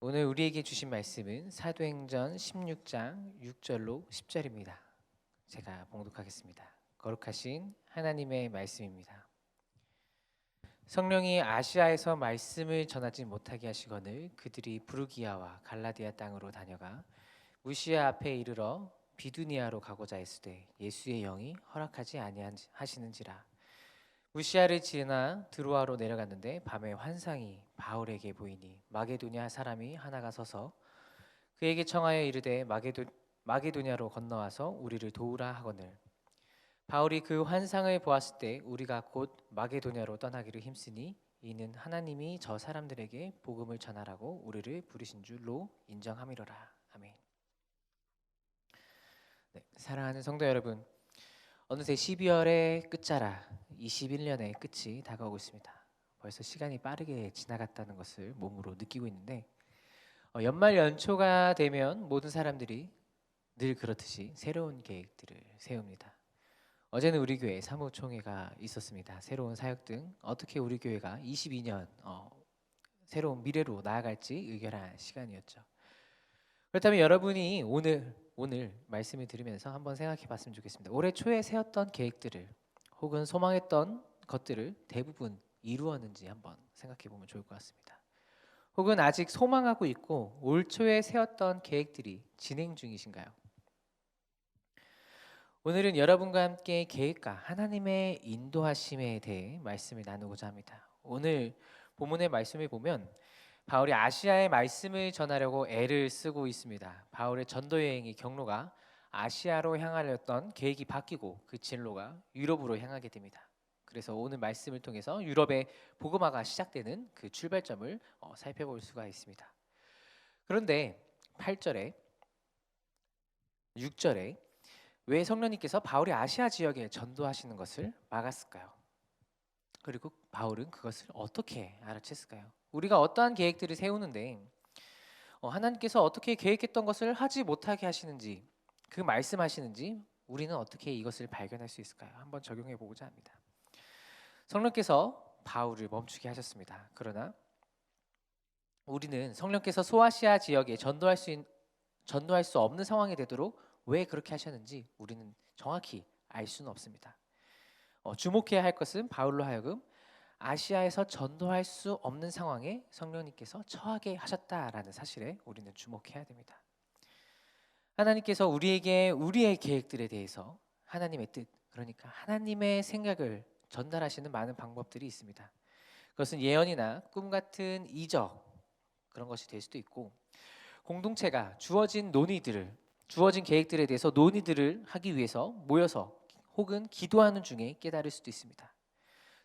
오늘 우리에게 주신 말씀은 사도행전 16장 6절로 10절입니다. 제가 봉독하겠습니다. 거룩하신 하나님의 말씀입니다. 성령이 아시아에서 말씀을 전하지 못하게 하시거늘 그들이 부르기아와 갈라디아 땅으로 다녀가 무시아 앞에 이르러 비두니아로 가고자 했으되 예수의 영이 허락하지 아니하시는지라. 무시아를 지나 드로아로 내려갔는데 밤에 환상이 바울에게 보이니 마게도냐 사람이 하나가 서서 그에게 청하여 이르되 마게도냐로 건너와서 우리를 도우라 하거늘 바울이 그 환상을 보았을 때 우리가 곧 마게도냐로 떠나기를 힘쓰니 이는 하나님이 저 사람들에게 복음을 전하라고 우리를 부르신 줄로 인정함이로라. 아멘. 네, 사랑하는 성도 여러분, 어느새 12월의 끝자락 21년의 끝이 다가오고 있습니다. 벌써 시간이 빠르게 지나갔다는 것을 몸으로 느끼고 있는데 연말 연초가 되면 모든 사람들이 늘 그렇듯이 새로운 계획들을 세웁니다. 어제는 우리 교회 사무총회가 있었습니다. 새로운 사역 등 어떻게 우리 교회가 22년 새로운 미래로 나아갈지 의결한 시간이었죠. 그렇다면 여러분이 오늘 말씀을 들으면서 한번 생각해 봤으면 좋겠습니다. 올해 초에 세웠던 계획들을 혹은 소망했던 것들을 대부분 이루었는지 한번 생각해 보면 좋을 것 같습니다. 혹은 아직 소망하고 있고 올 초에 세웠던 계획들이 진행 중이신가요? 오늘은 여러분과 함께 계획과 하나님의 인도하심에 대해 말씀을 나누고자 합니다. 오늘 본문의 말씀을 보면 바울이 아시아의 말씀을 전하려고 애를 쓰고 있습니다. 바울의 전도 여행의 경로가 아시아로 향하려던 계획이 바뀌고 그 진로가 유럽으로 향하게 됩니다. 그래서 오늘 말씀을 통해서 유럽의 복음화가 시작되는 그 출발점을 살펴볼 수가 있습니다. 그런데 8절에 6절에 왜 성령님께서 바울이 아시아 지역에 전도하시는 것을 막았을까요? 그리고 바울은 그것을 어떻게 알아챘을까요? 우리가 어떠한 계획들을 세우는데 하나님께서 어떻게 계획했던 것을 하지 못하게 하시는지, 그 말씀하시는지 우리는 어떻게 이것을 발견할 수 있을까요? 한번 적용해 보고자 합니다. 성령께서 바울을 멈추게 하셨습니다. 그러나 우리는 성령께서 소아시아 지역에 전도할 수 없는 상황이 되도록 왜 그렇게 하셨는지 우리는 정확히 알 수는 없습니다. 주목해야 할 것은 바울로 하여금 아시아에서 전도할 수 없는 상황에 성령님께서 처하게 하셨다라는 사실에 우리는 주목해야 됩니다. 하나님께서 우리에게 우리의 계획들에 대해서 하나님의 뜻, 그러니까 하나님의 생각을 전달하시는 많은 방법들이 있습니다. 그것은 예언이나 꿈 같은 이적 그런 것이 될 수도 있고 공동체가 주어진 계획들에 대해서 논의들을 하기 위해서 모여서 혹은 기도하는 중에 깨달을 수도 있습니다.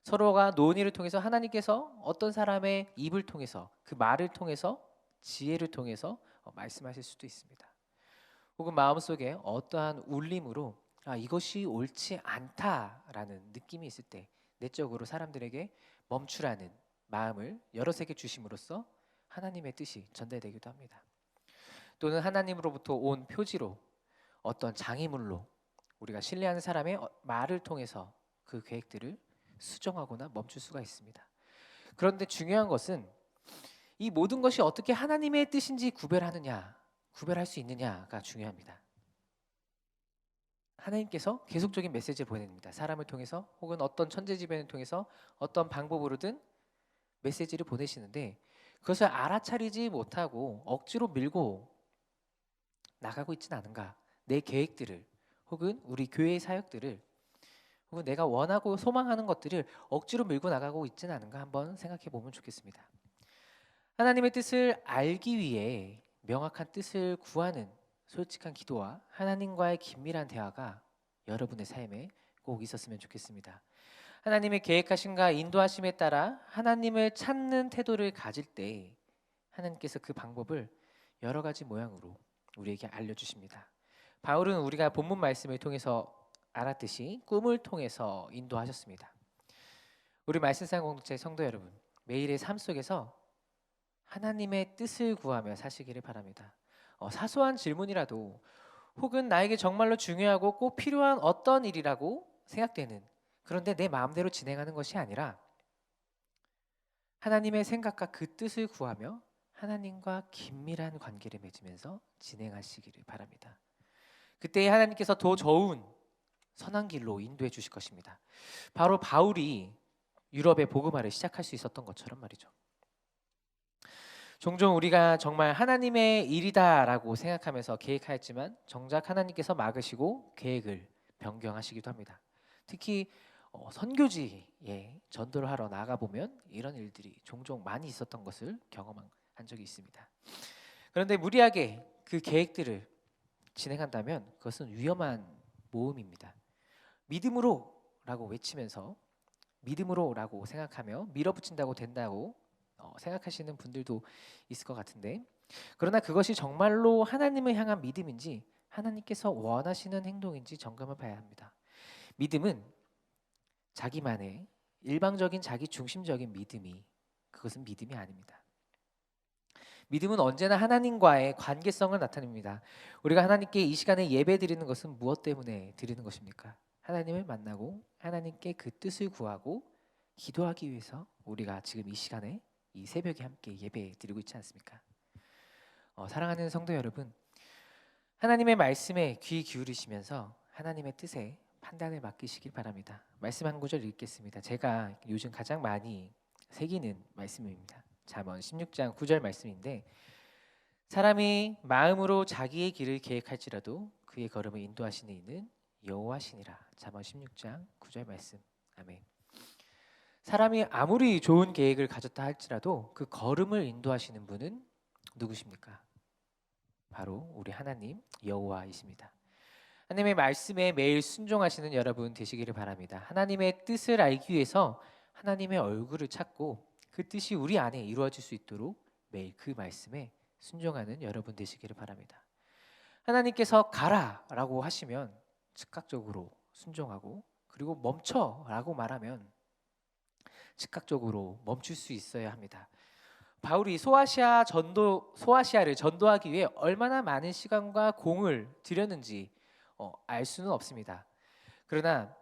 서로가 논의를 통해서 하나님께서 어떤 사람의 입을 통해서 그 말을 통해서 지혜를 통해서 말씀하실 수도 있습니다. 혹은 마음속에 어떠한 울림으로 이것이 옳지 않다라는 느낌이 있을 때 내적으로 사람들에게 멈추라는 마음을 여럿에게 주심으로써 하나님의 뜻이 전달되기도 합니다. 또는 하나님으로부터 온 표지로 어떤 장애물로 우리가 신뢰하는 사람의 말을 통해서 그 계획들을 수정하거나 멈출 수가 있습니다. 그런데 중요한 것은 이 모든 것이 어떻게 하나님의 뜻인지 구별할 수 있느냐가 중요합니다. 하나님께서 계속적인 메시지를 보냅니다. 사람을 통해서 혹은 어떤 천재지변을 통해서 어떤 방법으로든 메시지를 보내시는데 그것을 알아차리지 못하고 억지로 밀고 나가고 있지는 않은가? 내 계획들을 혹은 우리 교회의 사역들을 혹은 내가 원하고 소망하는 것들을 억지로 밀고 나가고 있지는 않은가 한번 생각해 보면 좋겠습니다. 하나님의 뜻을 알기 위해 명확한 뜻을 구하는 솔직한 기도와 하나님과의 긴밀한 대화가 여러분의 삶에 꼭 있었으면 좋겠습니다. 하나님의 계획하심과 인도하심에 따라 하나님을 찾는 태도를 가질 때 하나님께서 그 방법을 여러 가지 모양으로 우리에게 알려주십니다. 바울은 우리가 본문 말씀을 통해서 알았듯이 꿈을 통해서 인도하셨습니다. 우리 말씀상 공동체 성도 여러분, 매일의 삶 속에서 하나님의 뜻을 구하며 사시기를 바랍니다. 사소한 질문이라도 혹은 나에게 정말로 중요하고 꼭 필요한 어떤 일이라고 생각되는 그런데 내 마음대로 진행하는 것이 아니라 하나님의 생각과 그 뜻을 구하며 하나님과 긴밀한 관계를 맺으면서 진행하시기를 바랍니다. 그때 하나님께서 더 좋은 선한 길로 인도해 주실 것입니다. 바로 바울이 유럽의 복음화를 시작할 수 있었던 것처럼 말이죠. 종종 우리가 정말 하나님의 일이다라고 생각하면서 계획하였지만 정작 하나님께서 막으시고 계획을 변경하시기도 합니다. 특히 선교지에 전도를 하러 나가 보면 이런 일들이 종종 많이 있었던 것을 경험한 적이 있습니다. 그런데 무리하게 그 계획들을 진행한다면 그것은 위험한 모험입니다. 믿음으로라고 외치면서 믿음으로라고 생각하며 밀어붙인다고 된다고 생각하시는 분들도 있을 것 같은데, 그러나 그것이 정말로 하나님을 향한 믿음인지 하나님께서 원하시는 행동인지 점검해 봐야 합니다. 믿음은 자기만의 일방적인 자기 중심적인 믿음이 그것은 믿음이 아닙니다. 믿음은 언제나 하나님과의 관계성을 나타냅니다. 우리가 하나님께 이 시간에 예배 드리는 것은 무엇 때문에 드리는 것입니까? 하나님을 만나고 하나님께 그 뜻을 구하고 기도하기 위해서 우리가 지금 이 시간에 이 새벽에 함께 예배 드리고 있지 않습니까? 사랑하는 성도 여러분, 하나님의 말씀에 귀 기울이시면서 하나님의 뜻에 판단을 맡기시길 바랍니다. 말씀 한 구절 읽겠습니다. 제가 요즘 가장 많이 새기는 말씀입니다. 잠언 16장 9절 말씀인데, 사람이 마음으로 자기의 길을 계획할지라도 그의 걸음을 인도하시는 이는 여호와시니라. 잠언 16장 9절 말씀. 아멘. 사람이 아무리 좋은 계획을 가졌다 할지라도 그 걸음을 인도하시는 분은 누구십니까? 바로 우리 하나님 여호와이십니다. 하나님의 말씀에 매일 순종하시는 여러분 되시기를 바랍니다. 하나님의 뜻을 알기 위해서 하나님의 얼굴을 찾고 그 뜻이 우리 안에 이루어질 수 있도록 매일 그 말씀에 순종하는 여러분 되시기를 바랍니다. 하나님께서 가라라고 하시면 즉각적으로 순종하고, 그리고 멈춰라고 말하면 즉각적으로 멈출 수 있어야 합니다. 바울이 소아시아를 전도하기 위해 얼마나 많은 시간과 공을 들였는지 알 수는 없습니다. 그러나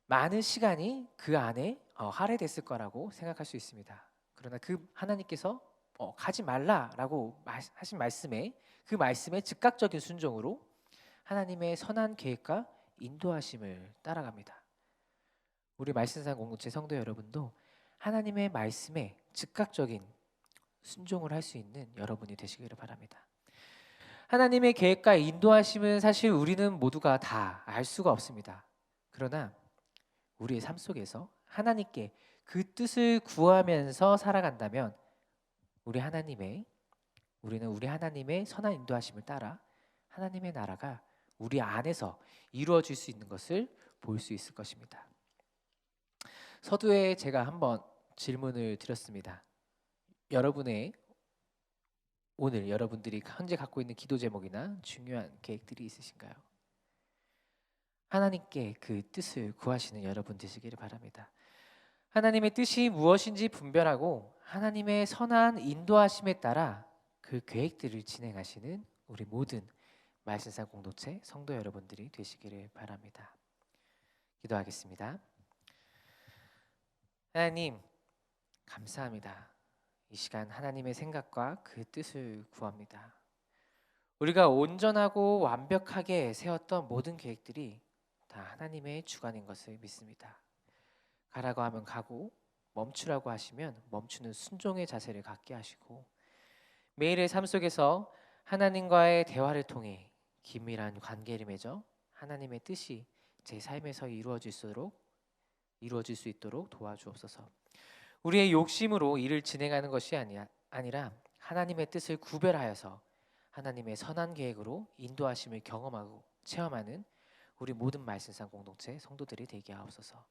많은 시간이 그 안에 할애됐을 거라고 생각할 수 있습니다. 그러나 그 하나님께서 가지 말라라고 하신 말씀에, 그 말씀의 즉각적인 순종으로 하나님의 선한 계획과 인도하심을 따라갑니다. 우리 말씀상 공동체 성도 여러분도 하나님의 말씀에 즉각적인 순종을 할 수 있는 여러분이 되시기를 바랍니다. 하나님의 계획과 인도하심은 사실 우리는 모두가 다 알 수가 없습니다. 그러나 우리의 삶 속에서 하나님께 그 뜻을 구하면서 살아간다면 우리는 우리 하나님의 선한 인도하심을 따라 하나님의 나라가 우리 안에서 이루어질 수 있는 것을 볼 수 있을 것입니다. 서두에 제가 한번 질문을 드렸습니다. 오늘 여러분들이 현재 갖고 있는 기도 제목이나 중요한 계획들이 있으신가요? 하나님께 그 뜻을 구하시는 여러분 되시기를 바랍니다. 하나님의 뜻이 무엇인지 분별하고 하나님의 선한 인도하심에 따라 그 계획들을 진행하시는 우리 모든 말씀상 공동체 성도 여러분들이 되시기를 바랍니다. 기도하겠습니다. 하나님, 감사합니다. 이 시간 하나님의 생각과 그 뜻을 구합니다. 우리가 온전하고 완벽하게 세웠던 모든 계획들이 다 하나님의 주관인 것을 믿습니다. 가라고 하면 가고, 멈추라고 하시면 멈추는 순종의 자세를 갖게 하시고, 매일의 삶 속에서 하나님과의 대화를 통해 긴밀한 관계를 맺어 하나님의 뜻이 제 삶에서 이루어질 수 있도록 도와주옵소서. 우리의 욕심으로 일을 진행하는 것이 아니라 하나님의 뜻을 구별하여서 하나님의 선한 계획으로 인도하심을 경험하고 체험하는 우리 모든 말씀상 공동체 성도들이 되게 하옵소서.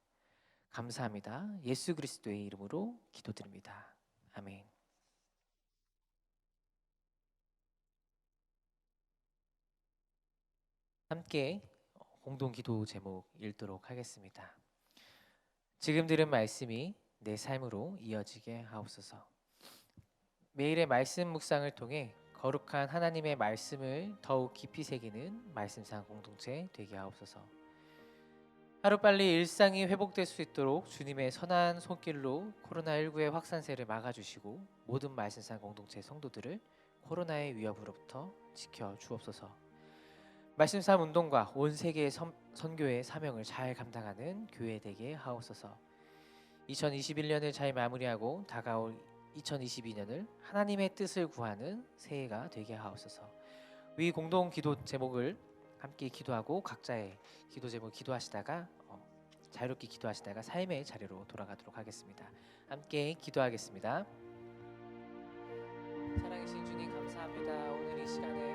감사합니다. 예수 그리스도의 이름으로 기도드립니다. 아멘. 함께 공동 기도 제목 읽도록 하겠습니다. 지금 들은 말씀이 내 삶으로 이어지게 하옵소서. 매일의 말씀 묵상을 통해 거룩한 하나님의 말씀을 더욱 깊이 새기는 말씀상 공동체 되게 하옵소서. 하루빨리 일상이 회복될 수 있도록 주님의 선한 손길로 코로나19의 확산세를 막아주시고 모든 말씀산 공동체 성도들을 코로나의 위협으로부터 지켜 주옵소서. 말씀삼 운동과 온 세계의 선교의 사명을 잘 감당하는 교회 되게 하옵소서. 2021년을 잘 마무리하고 다가올 2022년을 하나님의 뜻을 구하는 새해가 되게 하옵소서. 위 공동 기도 제목을 함께 기도하고 각자의 기도 제목 기도하시다가 자유롭게 기도하시다가 삶의 자리로 돌아가도록 하겠습니다. 함께 기도하겠습니다. 사랑하신 주님 감사합니다. 오늘 이 시간에